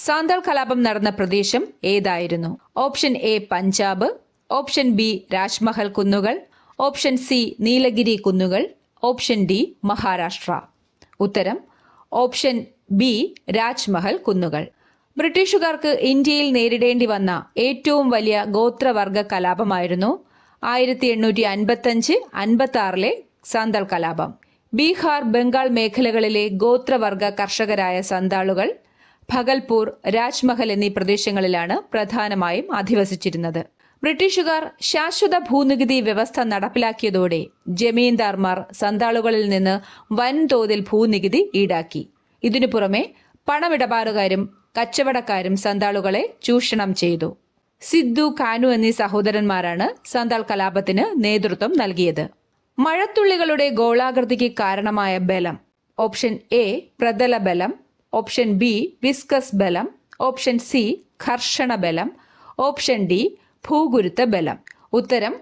സാന്താൾ കലാപം നടന്ന പ്രദേശം ഏതായിരുന്നു? Option A Punjab, option B Rajmahal കുന്നുകൾ, ഓപ്ഷൻ സി നീലഗിരി കുന്നുകൾ, ഓപ്ഷൻ ഡി മഹാരാഷ്ട്ര. ഉത്തരം ഓപ്ഷൻ ബി രാജ്മഹൽ കുന്നുകൾ. ബ്രിട്ടീഷുകാർക്ക് ഇന്ത്യയിൽ നേരിടേണ്ടി വന്ന ഏറ്റവും വലിയ ഗോത്രവർഗ കലാപമായിരുന്നു 1855-56 സാന്താൾ കലാപം. ബീഹാർ, ബംഗാൾ മേഖലകളിലെ ഗോത്രവർഗ കർഷകരായ സന്താളുകൾ ഭഗൽപൂർ, രാജ്മഹൽ എന്നീ പ്രദേശങ്ങളിലാണ് പ്രധാനമായും അധിവസിച്ചിരുന്നത്. ബ്രിട്ടീഷുകാർ ശാശ്വത ഭൂനികുതി വ്യവസ്ഥ നടപ്പിലാക്കിയതോടെ ജമീന്ദാർമാർ സന്താളുകളിൽ നിന്ന് വൻതോതിൽ ഭൂനികുതി ഈടാക്കി. ഇതിനു പുറമെ പണമിടപാടുകാരും കച്ചവടക്കാരും സന്താളുകളെ ചൂഷണം ചെയ്തു. സിദ്ദു, കാനു എന്നീ സഹോദരന്മാരാണ് സാന്താൾ കലാപത്തിന് നേതൃത്വം നൽകിയത്. മഴത്തുള്ളികളുടെ ഗോളാകൃതിക്ക് കാരണമായ ബലം. ഓപ്ഷൻ എ പ്രതല ബലം, ഓപ്ഷൻ ബി വിസ്കസ് ബലം, ഓപ്ഷൻ സി ഘർഷണ ബലം, ഓപ്ഷൻ ഡി ഭൂഗുരുത്വ ബലം. ഉത്തരം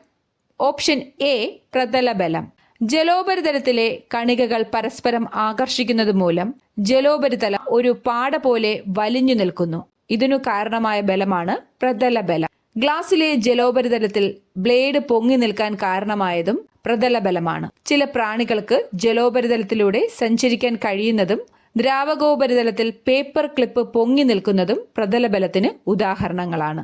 ഓപ്ഷൻ എ പ്രതല ബലം. ജലോപരിതലത്തിലെ കണികകൾ പരസ്പരം ആകർഷിക്കുന്നത് മൂലം ജലോപരിതലം ഒരു പാട പോലെ വലിഞ്ഞു നിൽക്കുന്നു. ഇതിനു കാരണമായ ബലമാണ് പ്രതല ബലം. ഗ്ലാസിലെ ജലോപരിതലത്തിൽ ബ്ലേഡ് പൊങ്ങി നിൽക്കാൻ കാരണമായതും പ്രതല ബലമാണ്. ചില പ്രാണികൾക്ക് ജലോപരിതലത്തിലൂടെ സഞ്ചരിക്കാൻ കഴിയുന്നതും ദ്രാവകോപരിതലത്തിൽ പേപ്പർ ക്ലിപ്പ് പൊങ്ങി നിൽക്കുന്നതും പ്രതല ബലത്തിന് ഉദാഹരണങ്ങളാണ്.